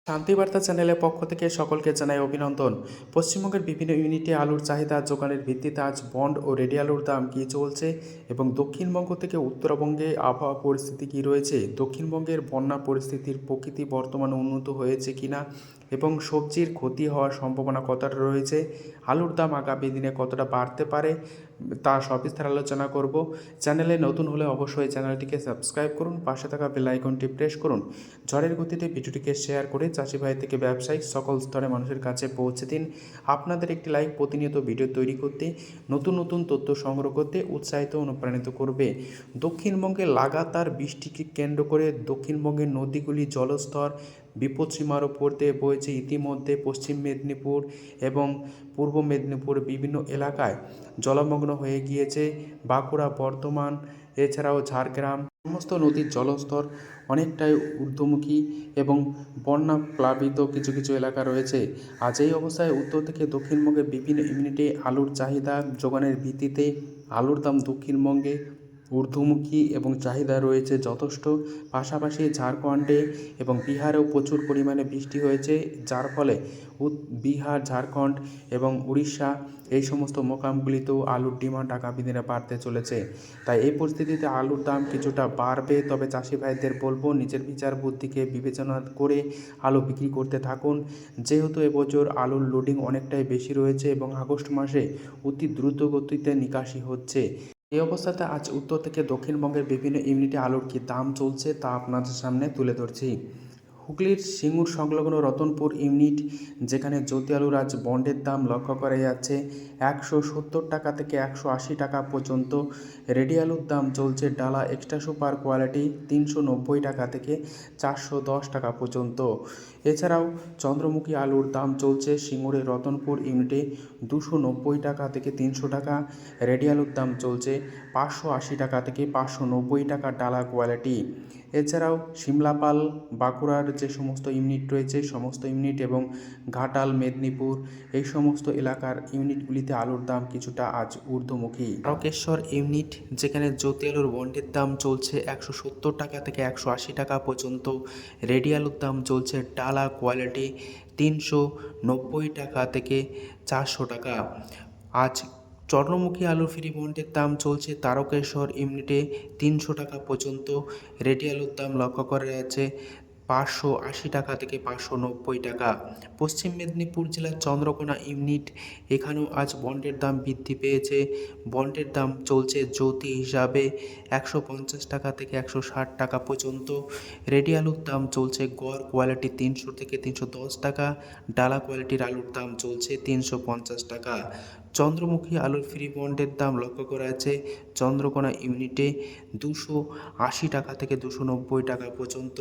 শান্তিবার্তা চ্যানেলের পক্ষ থেকে সকলকে জানাই অভিনন্দন। পশ্চিমবঙ্গের বিভিন্ন ইউনিটে আলুর চাহিদা যোগানের ভিত্তিতে আজ বন্ড ও রেডি আলুর দাম কী চলছে এবং দক্ষিণবঙ্গ থেকে উত্তরবঙ্গে আবহাওয়া পরিস্থিতি কী রয়েছে, দক্ষিণবঙ্গের বন্যা পরিস্থিতির প্রকৃতি বর্তমানে উন্নত হয়েছে কিনা এবং সবজির ক্ষতি হওয়ার সম্ভাবনা কতটা রয়েছে, আলুর দাম আগামী দিনে কতটা বাড়তে পারে তা সবিস্তার আলোচনা করব। চ্যানেলে নতুন হলে অবশ্যই চ্যানেলটিকে সাবস্ক্রাইব করুন, পাশে থাকা বেল আইকনটি প্রেস করুন। ঝড়ের গতিতে ভিডিওটিকে শেয়ার করে চাষি ভাই থেকে ব্যবসায়ী সকল স্তরের মানুষের কাছে পৌঁছে দিন। আপনাদের একটি লাইক প্রতিনিয়ত ভিডিও তৈরি করতে, নতুন নতুন তথ্য সংগ্রহ করতে উৎসাহিত অনুপ্রাণিত করবে। দক্ষিণবঙ্গে লাগাতার বৃষ্টিকে কেন্দ্র করে দক্ষিণবঙ্গের নদীগুলি জলস্তর বিপদসীমার ওপর দিয়ে বইছে। ইতিমধ্যে পশ্চিম মেদিনীপুর এবং পূর্ব মেদিনীপুর বিভিন্ন এলাকায় জলমগ্ন হয়ে গিয়েছে। বাঁকুড়া, বর্ধমান এছাড়াও ঝাড়গ্রাম সমস্ত নদীর জলস্তর অনেকটাই ঊর্ধ্বমুখী এবং বন্যা প্লাবিত কিছু কিছু এলাকা রয়েছে। আজ এই অবস্থায় উত্তর থেকে দক্ষিণবঙ্গের বিভিন্ন ইউনিটে আলুর চাহিদা যোগানের ভিত্তিতে আলুর দাম দক্ষিণবঙ্গে ঊর্ধ্বমুখী এবং চাহিদা রয়েছে যথেষ্ট। পাশাপাশি ঝাড়খণ্ডে এবং বিহারেও প্রচুর পরিমাণে বৃষ্টি হয়েছে, যার ফলে বিহার, ঝাড়খণ্ড এবং উড়িষ্যা এই সমস্ত মোকামগুলিতেও আলুর ডিমান্ড আগামী দিনে বাড়তে চলেছে। তাই এই পরিস্থিতিতে আলুর দাম কিছুটা বাড়বে, তবে চাষি ভাইদের বলবো নিজের বিচার বুদ্ধিকে বিবেচনা করে আলু বিক্রি করতে থাকুন। যেহেতু এবছর আলুর লোডিং অনেকটাই বেশি রয়েছে এবং আগস্ট মাসে অতি দ্রুত গতিতে নিকাশি হচ্ছে। এই অবস্থাতে আজ উত্তর থেকে দক্ষিণবঙ্গের বিভিন্ন ইউনিটে আলুর কী দাম চলছে তা আপনাদের সামনে তুলে ধরছি। হুগলির সিঙ্গুর সংলগ্ন রতনপুর ইউনিট, যেখানে জ্যোতি আলুর আজ বন্ডের দাম লক্ষ্য করা যাচ্ছে 170 টাকা থেকে 180 টাকা পর্যন্ত। রেডি আলুর দাম চলছে ডালা এক্সট্রা সুপার কোয়ালিটি 390 টাকা থেকে 410 টাকা পর্যন্ত। এছাড়াও চন্দ্রমুখী আলুর দাম চলছে সিঙ্গুরের রতনপুর ইউনিটে 290 টাকা থেকে 300 টাকা। রেডি আলুর দাম চলছে 580 টাকা থেকে 590 টাকা ডালা কোয়ালিটি। এছাড়াও সিমলাপাল, বাঁকুড়ার যে সমস্ত ইউনিট রয়েছে সমস্ত ইউনিট এবং ঘাটাল, মেদিনীপুর এই সমস্ত এলাকার ইউনিটগুলিতে আলুর দাম কিছুটা আজ ঊর্ধ্বমুখী। তারকেশ্বর ইউনিট, যেখানে জ্যোতি আলুর বন্ডের দাম চলছে 170 টাকা থেকে 180 টাকা পর্যন্ত। রেডি আলুর দাম চলছে ডালা কোয়ালিটি 390 টাকা থেকে 400 টাকা। আজ চন্দ্রমুখী আলুর ফ্রি বন্ডের দাম চলছে তারকেশ্বর ইউনিটে 300 টাকা পর্যন্ত। রেডি আলুর দাম লক্ষ্য করা যাচ্ছে 580 টাকা থেকে 590 টাকা। পশ্চিম মেদিনীপুর জেলার চন্দ্রকোনা ইউনিট, এখানেও আজ বন্ডের দাম বৃদ্ধি পেয়েছে। বন্ডের দাম চলছে জ্যোতি হিসাবে 150 টাকা থেকে 160 টাকা পর্যন্ত। রেডি আলুর দাম চলছে গড় কোয়ালিটি 300 থেকে 310 টাকা। ডালা কোয়ালিটির আলুর দাম চলছে 350 টাকা। চন্দ্রমুখী আলুর ফ্রি বন্ডের দাম লক্ষ্য করা আছে চন্দ্রকোনা ইউনিটে 280 টাকা থেকে 290 টাকা পর্যন্ত।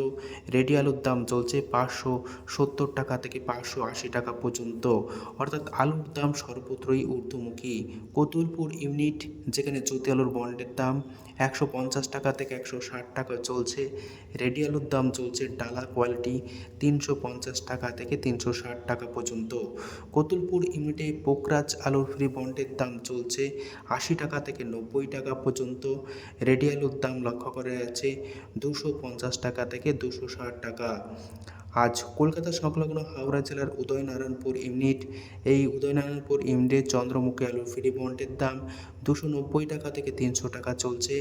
রেডি আলুর দাম চলছে 570 টাকা থেকে 580 টাকা পর্যন্ত। অর্থাৎ আলুর দাম সর্বত্রই ঊর্ধ্বমুখী। কতুলপুর ইউনিট, যেখানে জ্যোতি আলুর বন্ডের দাম 150 টাকা থেকে 160 টাকা চলছে। রেডি আলুর দাম চলছে ডালা কোয়ালিটি 350 টাকা থেকে 360 টাকা পর্যন্ত। কতুলপুর ইউনিটে পোকরাজ আলুর ফ্রি বন্ডের দাম চলছে 80 টাকা থেকে 90 টাকা পর্যন্ত। রেডি আলুর দাম লক্ষ্য করা যাচ্ছে 250 টাকা থেকে 260 টাকা। আজ কলকাতা সংলগ্ন হাওড়া জেলার উদয়নারায়ণপুর ইউনিট, এই উদয়নারায়ণপুর ইউনিটে চন্দ্রমুখী আলুর ফ্রি বন্ডের দাম 290 টাকা থেকে 300 টাকা চলছে।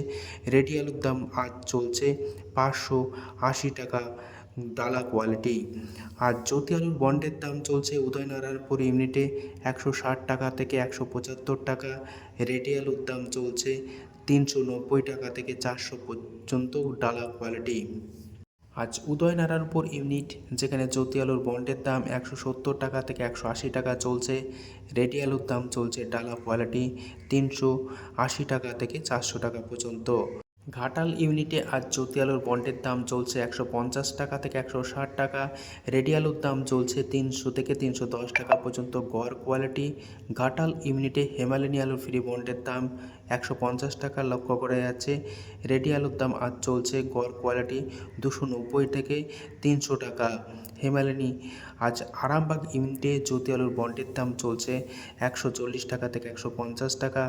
রেডি আলুর দাম আজ চলছে 580 টাকা ডালা কোয়ালিটি। আর জ্যোতি আলুর বন্ডের দাম চলছে উদয়নারায়ণপুর ইউনিটে 160 টাকা থেকে 175 টাকা। রেডি আলুর দাম চলছে 390 টাকা থেকে 400 পর্যন্ত ডালা কোয়ালিটি। আজ উদয়নারায়ণপুর ইউনিট, যেখানে জ্যোতি আলুর বন্ডের দাম 170 টাকা থেকে 180 টাকা চলছে। রেডি আলুর দাম চলছে ডালা কোয়ালিটি 380 টাকা থেকে 400 টাকা পর্যন্ত। ঘাটাল ইউনিটে আজ জ্যোতি আলুর বন্ডের দাম চলছে 150 টাকা থেকে 160 টাকা। রেডি আলুর দাম চলছে 300 থেকে 310 টাকা পর্যন্ত গড় কোয়ালিটি। ঘাটাল ইউনিটে হেমালিনী আলুর ফ্রি বন্ডের দাম 150 টাকা লক্ষ্য করা যাচ্ছে। রেডি আলুর দাম আজ চলছে গড় কোয়ালিটি 290 থেকে 300 টাকা। হেমালিনী আজ আরামবাগ ইউনিটে জ্যোতি আলুর বন্ডের দাম চলছে 140 টাকা থেকে 150 টাকা।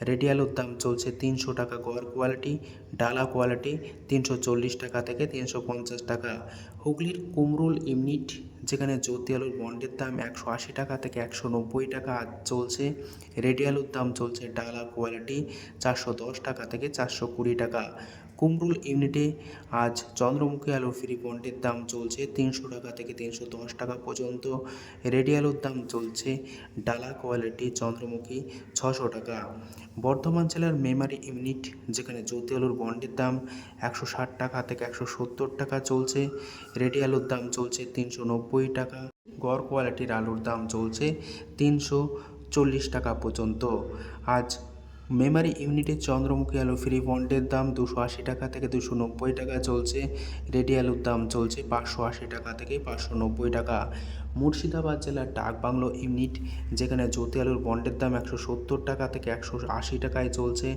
রেডি আলুর দাম চলছে 300 টাকা গড় কোয়ালিটি। ডালা কোয়ালিটি 340 টাকা থেকে 350 টাকা। হুগলির কুমরুল ইউনিট, যেখানে জ্যোতি আলুর বন্ডের দাম 180 টাকা থেকে 190 টাকা আজ চলছে। রেডি আলুর দাম চলছে ডালা কোয়ালিটি 410 টাকা থেকে 420 টাকা। কুমরুল ইউনিটে আজ চন্দ্রমুখী আলুর ফ্রি বন্ডের দাম চলছে 300 টাকা থেকে 310 টাকা পর্যন্ত। রেডি আলুর দাম চলছে ডালা কোয়ালিটি চন্দ্রমুখী 600 টাকা। বর্ধমান জেলার মেমারি ইউনিট, যেখানে জ্যোতি আলুর বন্ডের দাম 160 টাকা থেকে 170 টাকা চলছে। রেডি আলুর দাম চলছে 390 টাকা। গড় কোয়ালিটির আলুর দাম চলছে 340 টাকা পর্যন্ত। আজ মেমারি ইউনিটের চন্দ্রমুখী আলু ফ্রি বন্ডের দাম 280 টাকা থেকে 290 টাকা চলছে। রেডি আলুর দাম চলছে 580 টাকা থেকে 590 টাকা। মুর্শিদাবাদ জেলার ডাকবাংলো ইউনিট, যেখানে জ্যোতি আলুর বন্ডের দাম 170 টাকা থেকে 180 টাকায় চলছে।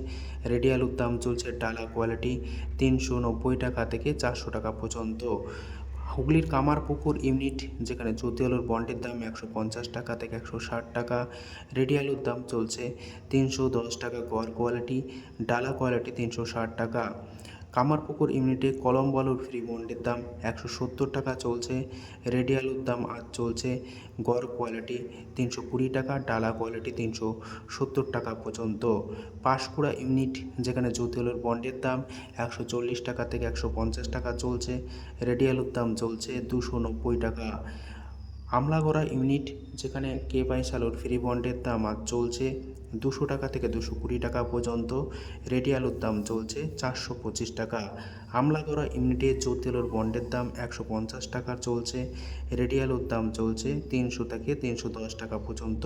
রেডি আলুর দাম চলছে ডালা কোয়ালিটি 390 টাকা থেকে 400 টাকা পর্যন্ত। হুগলির কামারপুকুর ইউনিট, যেখানে জ্যোতি আলুর বন্ডের দাম 150 টাকা থেকে 160 টাকা। রেডি আলুর দাম চলছে 310 টাকা গড় কোয়ালিটি, ডালা কোয়ালিটি 360 টাকা। কামারপুকুর ইউনিটে কলম্বো আলুর ফ্রি বন্ডের দাম 170 টাকা চলছে। রেডি আলুর দাম আজ চলছে গড় কোয়ালিটি 320 টাকা, ডালা কোয়ালিটি 370 টাকা পর্যন্ত। পাঁশকুড়া ইউনিট, যেখানে জ্যোতি আলুর বন্ডের দাম 140 টাকা থেকে 150 টাকা চলছে। রেডি আলুর দাম চলছে 290 টাকা। আমলাগড়া ইউনিট, যেখানে কে বাইশ আলুর ফ্রি বন্ডের দাম আজ চলছে 200 টাকা থেকে 220 টাকা পর্যন্ত। রেডি আলুর দাম চলছে 425 টাকা। আমলাগড়া ইউনিটে জ্যোতি আলুর বন্ডের দাম 150 টাকা চলছে। রেডি আলুর দাম চলছে 300 থেকে 310 টাকা পর্যন্ত।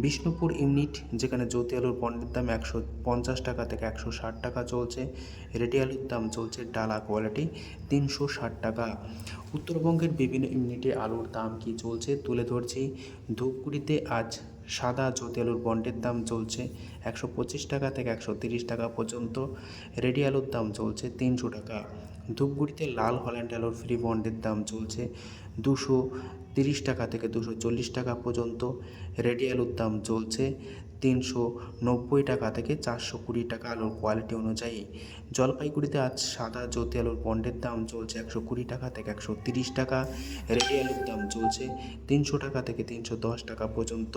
বিষ্ণুপুর ইউনিট, যেখানে জ্যোতি আলুর বন্ডের দাম 150 টাকা থেকে 160 টাকা চলছে। রেডি আলুর দাম চলছে ডালা কোয়ালিটি 360 টাকা। উত্তরবঙ্গের বিভিন্ন ইউনিটে আলুর দাম কি চলছে তুলে ধরছি। ধূপগুড়িতে আজ সাদা জ্যোতি আলুর বন্ডের দাম চলছে 125 টাকা থেকে 130 টাকা পর্যন্ত। রেডি আলুর দাম চলছে 300 টাকা। ধূপগুড়িতে লাল হল্যান্ড আলুর ফ্রি বন্ডের দাম চলছে 230 টাকা থেকে 240 টাকা পর্যন্ত। রেডি আলুর দাম চলছে 390 টাকা থেকে 420 টাকা আলুর কোয়ালিটি অনুযায়ী। জলপাইগুড়িতে আজ সাদা জ্যোতি আলুর বন্ডের দাম চলছে 120 টাকা থেকে 130 টাকা। রেডি আলুর দাম চলছে 300 টাকা থেকে 310 টাকা পর্যন্ত।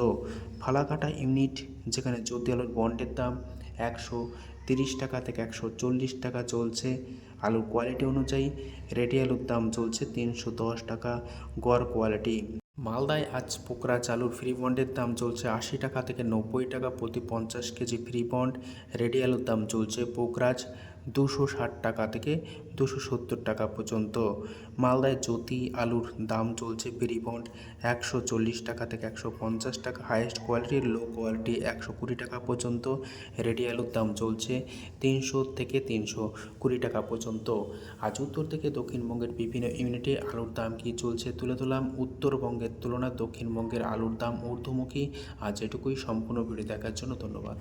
ফালাকাটা ইউনিট, যেখানে জ্যোতি আলুর বন্ডের দাম 130 টাকা থেকে 140 টাকা চলছে আলুর কোয়ালিটি অনুযায়ী। রেডি আলুর দাম চলছে 310 টাকা গড় কোয়ালিটি। মালদায় আজ পোকরাজ আলুর ফ্রি বন্ডের দাম চলছে 80 টাকা থেকে 90 টাকা প্রতি 50 কেজি ফ্রি বন্ড। রেডি আলুর দাম চলছে পোকরাজ 260 টাকা থেকে 270 টাকা পর্যন্ত। মালদায় জ্যোতি আলুর দাম চলছে ফ্রি বন্ড 140 টাকা থেকে 150 টাকা, হাইয়েস্ট কোয়ালিটির লো কোয়ালিটি 120 টাকা পর্যন্ত। রেডি আলুর দাম চলছে 300 থেকে 320 টাকা পর্যন্ত। আজ উত্তর থেকে দক্ষিণবঙ্গের বিভিন্ন ইউনিটে আলুর দাম কি চলছে তুলে ধরলাম। উত্তরবঙ্গের তুলনায় দক্ষিণবঙ্গের আলুর দাম ঊর্ধ্বমুখী। আজ এটুকুই। সম্পূর্ণ ভিডিও দেখার জন্য ধন্যবাদ।